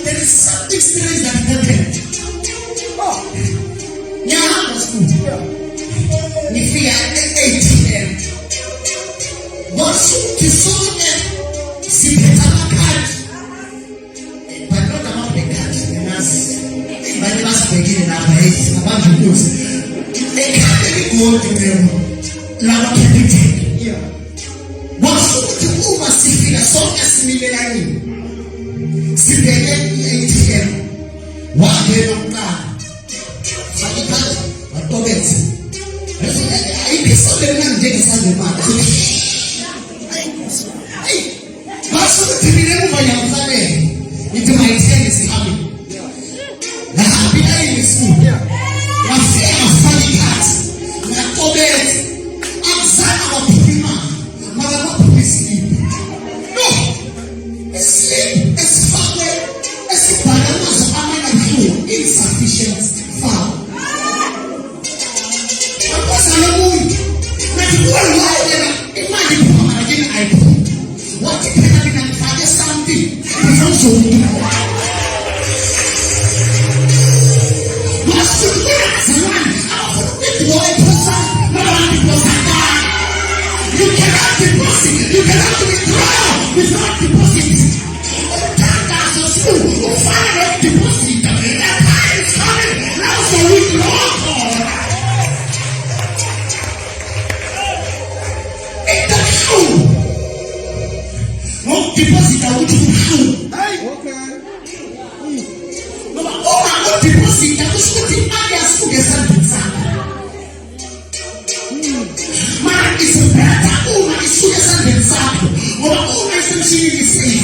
There is something strange that happened. Now, if we are at 8 but to saw them, see the card, but not about the card. But the last beginning of the eight, about the goods. A Catholic word to them, love everything. But to oversee the song as millennium. See the 8 what they don't car. But I saw the man take Sunday man. But so to be able to into my tent is coming. The happy day is school. My fear of funny cats. My Tobet. I'm sad about Pima. Mother, not to sleep. No. Sleep is far away. It's bananas of Amen and you. Insufficient. Foul. What's the moon? Not to go away. Imagine again I do. What if you have been father something? Because of you. What's the word as a man? You cannot deposit. You cannot withdraw without deposit. That's a school. You find a deposit. That time is coming. Now so withdraw. It's the school. No deposit. I want you to do. Okay. No, oh, I want deposit. I was putting money as school. Yes, I'm man is better. Oh, my is so example. Or oh, my is saying